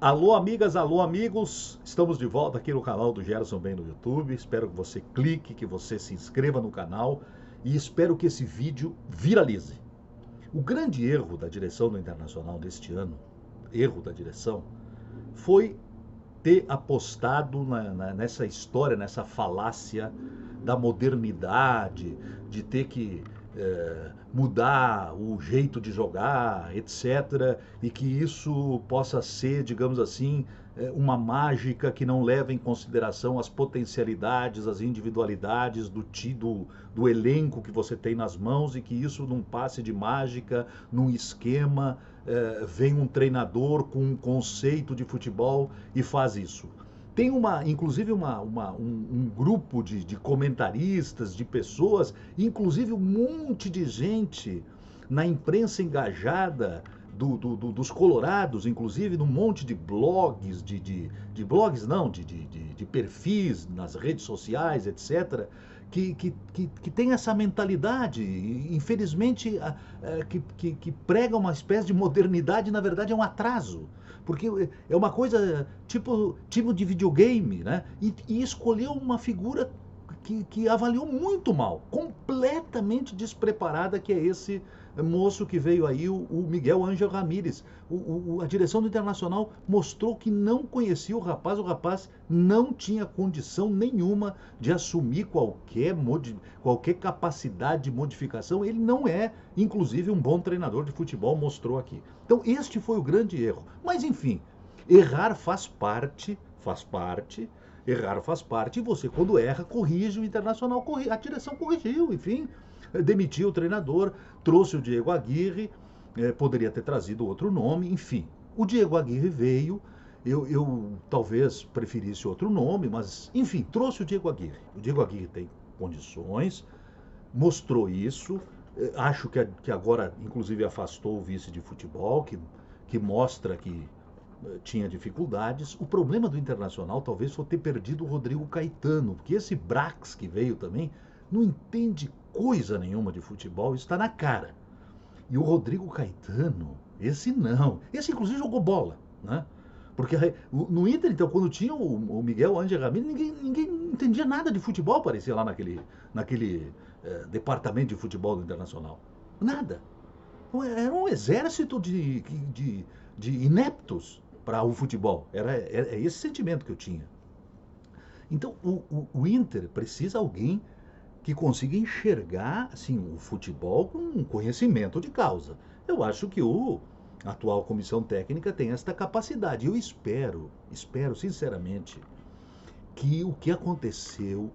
Alô, amigas, alô, amigos. Estamos de volta aqui no canal do Gerson Bem no YouTube. Espero que você clique, que você se inscreva no canal e espero que esse vídeo viralize. O grande erro da direção do Internacional deste ano, erro da direção, foi ter apostado nessa história, nessa falácia da modernidade, de ter que mudar o jeito de jogar, etc. E que isso possa ser, digamos assim, uma mágica que não leva em consideração as potencialidades, as individualidades do elenco que você tem nas mãos e que isso num passe de mágica, num esquema, vem um treinador com um conceito de futebol e faz isso. Tem inclusive um grupo de comentaristas, de pessoas, inclusive um monte de gente na imprensa engajada dos colorados, inclusive num monte de blogs, de blogs não, de perfis nas redes sociais, etc., que tem essa mentalidade, infelizmente, que prega uma espécie de modernidade, na verdade é um atraso. Porque é uma coisa tipo de videogame, né? E escolheu uma figura que avaliou muito mal, completamente despreparada, que é esse moço que veio aí, o Miguel Ángel Ramírez. A direção do Internacional mostrou que não conhecia o rapaz não tinha condição nenhuma de assumir qualquer capacidade de modificação. Ele não é, inclusive, um bom treinador de futebol, mostrou aqui. Então, este foi o grande erro. Mas, enfim, errar faz parte, errar faz parte, e você, quando erra, corrige, o Internacional corrige, a direção corrigiu, enfim, demitiu o treinador, trouxe o Diego Aguirre, poderia ter trazido outro nome, enfim. O Diego Aguirre veio, eu talvez preferisse outro nome, mas, enfim, trouxe o Diego Aguirre. O Diego Aguirre tem condições, mostrou isso, acho que agora, inclusive, afastou o vice de futebol, que mostra que tinha dificuldades. O problema do Internacional talvez foi ter perdido o Rodrigo Caetano, porque esse Brax que veio também não entende coisa nenhuma de futebol, isso está na cara. E o Rodrigo Caetano, esse não. Esse inclusive jogou bola, né? Porque no Inter, então, quando tinha o Miguel Ángel Ramírez, ninguém entendia nada de futebol, parecia lá naquele departamento de futebol do Internacional. Nada. Era um exército de ineptos para o futebol. Era esse sentimento que eu tinha. Então, o Inter precisa de alguém que consiga enxergar assim, o futebol com um conhecimento de causa. Eu acho que a atual comissão técnica tem esta capacidade. Eu espero sinceramente, que o que aconteceu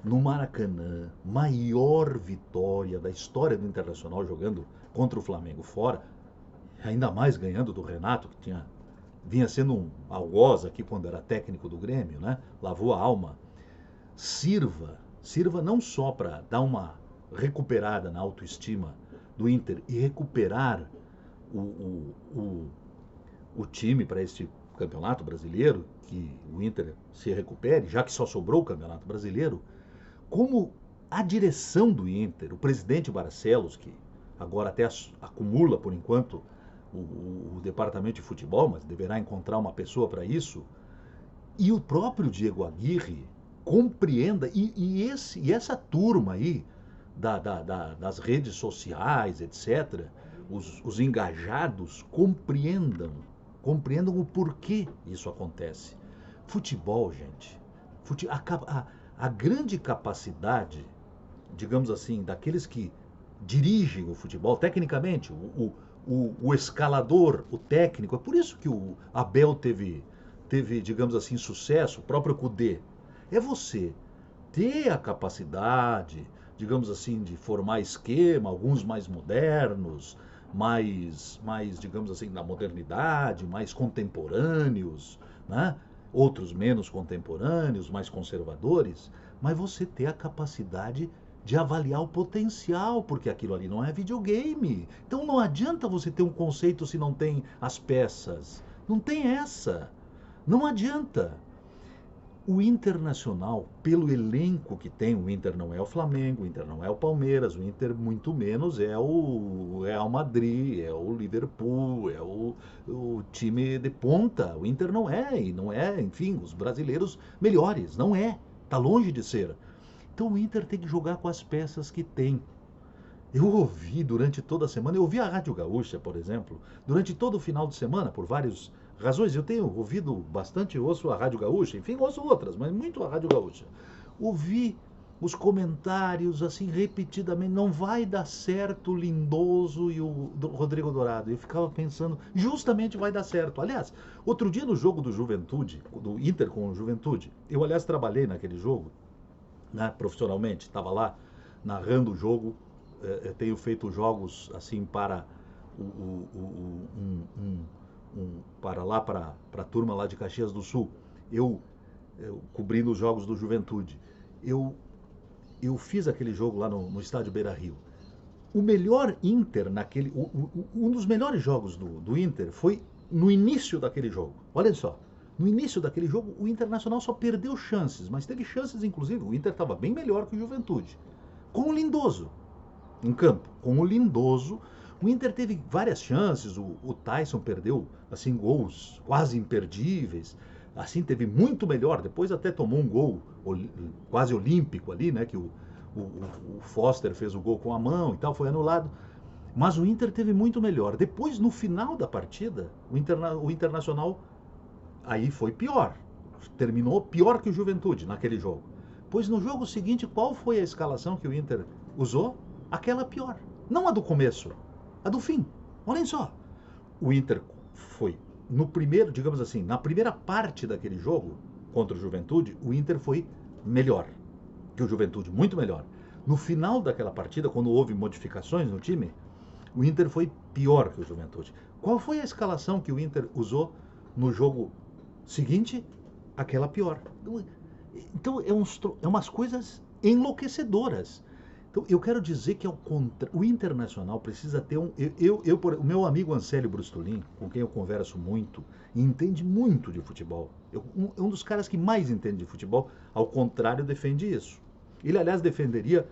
no Maracanã, maior vitória da história do Internacional jogando contra o Flamengo fora, ainda mais ganhando do Renato, que vinha sendo um algoz aqui quando era técnico do Grêmio, né? Lavou a alma. Sirva não só para dar uma recuperada na autoestima do Inter e recuperar o, o, o, o time para este campeonato brasileiro, que o Inter se recupere, já que só sobrou o campeonato brasileiro, como a direção do Inter, o presidente Barcelos, que agora até acumula por enquanto o departamento de futebol, mas deverá encontrar uma pessoa para isso, e o próprio Diego Aguirre compreenda, e essa turma aí das redes sociais, etc., os engajados compreendam o porquê isso acontece. Futebol, gente, a grande capacidade, digamos assim, daqueles que dirigem o futebol, tecnicamente, o escalador, o técnico, é por isso que o Abel teve, digamos assim, sucesso, o próprio Cudê, é você ter a capacidade, digamos assim, de formar esquema, alguns mais modernos, digamos assim, da modernidade, mais contemporâneos, né? Outros menos contemporâneos, mais conservadores, mas você ter a capacidade de avaliar o potencial, porque aquilo ali não é videogame. Então não adianta você ter um conceito se não tem as peças. Não tem essa. Não adianta. O Internacional, pelo elenco que tem, o Inter não é o Flamengo, o Inter não é o Palmeiras, o Inter muito menos é o Real Madrid, é o Liverpool, é o time de ponta. O Inter não é, e não é, enfim, os brasileiros melhores, não é. Está longe de ser. Então o Inter tem que jogar com as peças que tem. Eu ouvi durante toda a semana, eu ouvi a Rádio Gaúcha, por exemplo, durante todo o final de semana, por várias razões. Eu tenho ouvido bastante, ouço a Rádio Gaúcha, enfim, ouço outras, mas muito a Rádio Gaúcha. Ouvi os comentários assim repetidamente, não vai dar certo o Lindoso e o Rodrigo Dourado. Eu ficava pensando, justamente vai dar certo. Aliás, outro dia no jogo do Juventude, do Inter com o Juventude, eu aliás trabalhei naquele jogo, né, profissionalmente, estava lá narrando o jogo. Tenho feito jogos assim para para lá para a turma lá de Caxias do Sul. Eu cobrindo os jogos do Juventude. Eu, eu fiz aquele jogo lá no estádio Beira-Rio. O melhor Inter naquele, um dos melhores jogos do Inter foi no início daquele jogo. Olha só, no início daquele jogo o Internacional só perdeu chances, mas teve chances inclusive. O Inter estava bem melhor que o Juventude, com o Lindoso em campo. Com o Lindoso, o Inter teve várias chances. O Tyson perdeu assim gols quase imperdíveis. Assim teve muito melhor. Depois até tomou um gol quase olímpico ali, né? Que o Foster fez o gol com a mão e tal, foi anulado. Mas o Inter teve muito melhor. Depois, no final da partida, o Internacional aí foi pior. Terminou pior que o Juventude naquele jogo. Pois no jogo seguinte, qual foi a escalação que o Inter usou? Aquela pior. Não a do começo, a do fim. Olhem só. O Inter foi no primeiro, digamos assim, na primeira parte daquele jogo contra o Juventude, o Inter foi melhor que o Juventude, muito melhor. No final daquela partida, quando houve modificações no time, o Inter foi pior que o Juventude. Qual foi a escalação que o Inter usou no jogo seguinte? Aquela pior. Então, é umas coisas enlouquecedoras. Então, eu quero dizer que o Internacional precisa ter um. O meu amigo Ancélio Brustolin, com quem eu converso muito, e entende muito de futebol, um dos caras que mais entende de futebol, ao contrário, defende isso. Ele, aliás, defenderia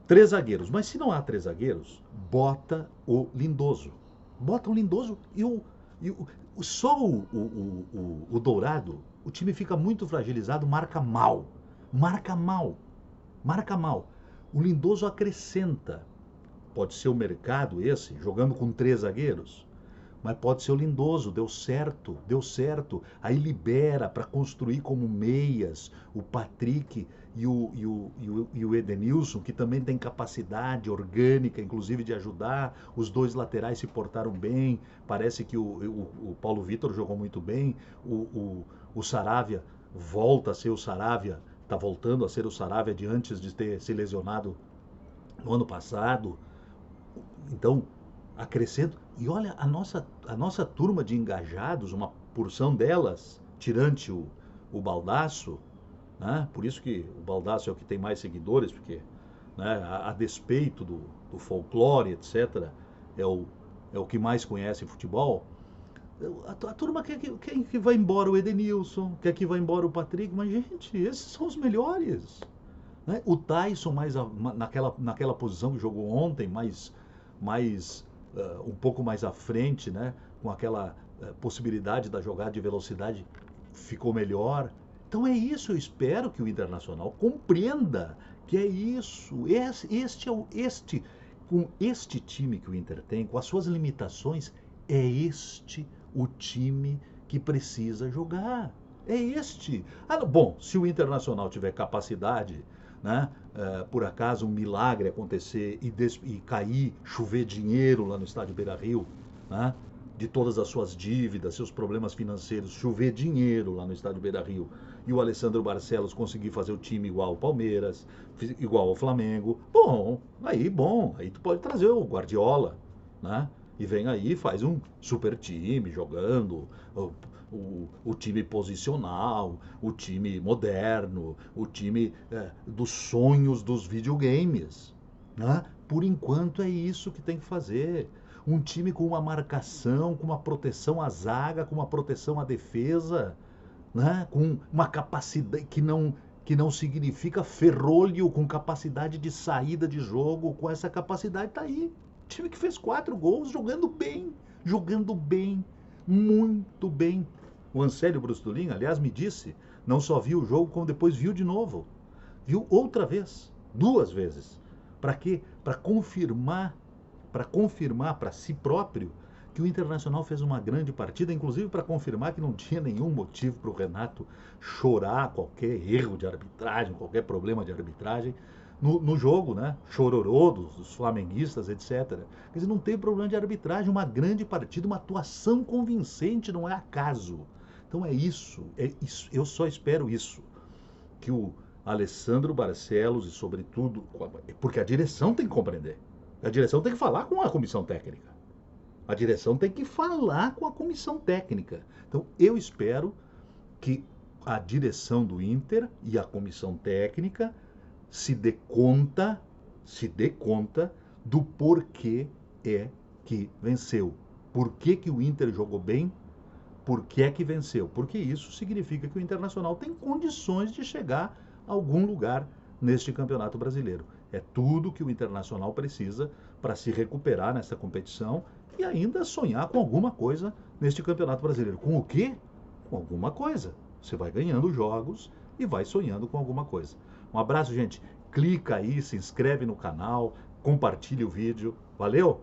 3 zagueiros, mas se não há 3 zagueiros, bota o Lindoso. Bota o Lindoso só o Dourado, o time fica muito fragilizado, marca mal. Marca mal. Marca mal. O Lindoso acrescenta. Pode ser o mercado esse, jogando com 3 zagueiros, mas pode ser o Lindoso, deu certo, deu certo. Aí libera para construir como meias o Patrick e o Edenilson, que também tem capacidade orgânica, inclusive de ajudar. Os 2 laterais se portaram bem. Parece que o Paulo Vitor jogou muito bem. O Saravia volta a ser o Saravia, está voltando a ser o Saravia de antes de ter se lesionado no ano passado. Então, acrescento. E olha, a nossa turma de engajados, uma porção delas, tirante o Baldasso, né? Por isso que o Baldasso é o que tem mais seguidores, porque, né, a despeito do folclore, etc., é o que mais conhece futebol. A turma quer que vá embora o Edenilson, quer que vá embora o Patrick, mas, gente, esses são os melhores. Né? O Tyson, naquela posição que jogou ontem, um pouco mais à frente, né? Com aquela possibilidade da jogada de velocidade, ficou melhor. Então é isso, eu espero que o Internacional compreenda que é isso. Com este time que o Inter tem, com as suas limitações, é este o time que precisa jogar. É este. Bom, se o Internacional tiver capacidade, né, por acaso um milagre acontecer e cair, chover dinheiro lá no estádio Beira-Rio, né, de todas as suas dívidas, seus problemas financeiros, chover dinheiro lá no estádio Beira-Rio, e o Alessandro Barcelos conseguir fazer o time igual ao Palmeiras, igual ao Flamengo, bom, aí tu pode trazer o Guardiola, né? E vem aí, faz um super time jogando, o time posicional, o time moderno, o time dos sonhos dos videogames. Né? Por enquanto é isso que tem que fazer. Um time com uma marcação, com uma proteção à zaga, com uma proteção à defesa. né? Com uma capacidade que não significa ferrolho, com capacidade de saída de jogo, com essa capacidade tá aí. Time que fez 4 gols jogando bem, muito bem. O Ancélio Brustolin, aliás, me disse, não só viu o jogo, como depois viu de novo. Viu outra vez, 2 vezes. Para quê? Para confirmar para si próprio que o Internacional fez uma grande partida, inclusive para confirmar que não tinha nenhum motivo para o Renato chorar qualquer erro de arbitragem, qualquer problema de arbitragem no jogo, né? Chororô dos flamenguistas, etc. Quer dizer, não tem problema de arbitragem, uma grande partida, uma atuação convincente, não é acaso. Então é isso, eu só espero isso, que o Alessandro Barcelos e, sobretudo, porque a direção tem que compreender, a direção tem que falar com a comissão técnica. A direção tem que falar com a comissão técnica. Então, eu espero que a direção do Inter e a comissão técnica se dê conta do porquê é que venceu. Por que que o Inter jogou bem? Por que é que venceu? Porque isso significa que o Internacional tem condições de chegar a algum lugar neste Campeonato Brasileiro. É tudo que o Internacional precisa para se recuperar nessa competição e ainda sonhar com alguma coisa neste Campeonato Brasileiro. Com o quê? Com alguma coisa. Você vai ganhando jogos e vai sonhando com alguma coisa. Um abraço, gente. Clica aí, se inscreve no canal, compartilhe o vídeo. Valeu!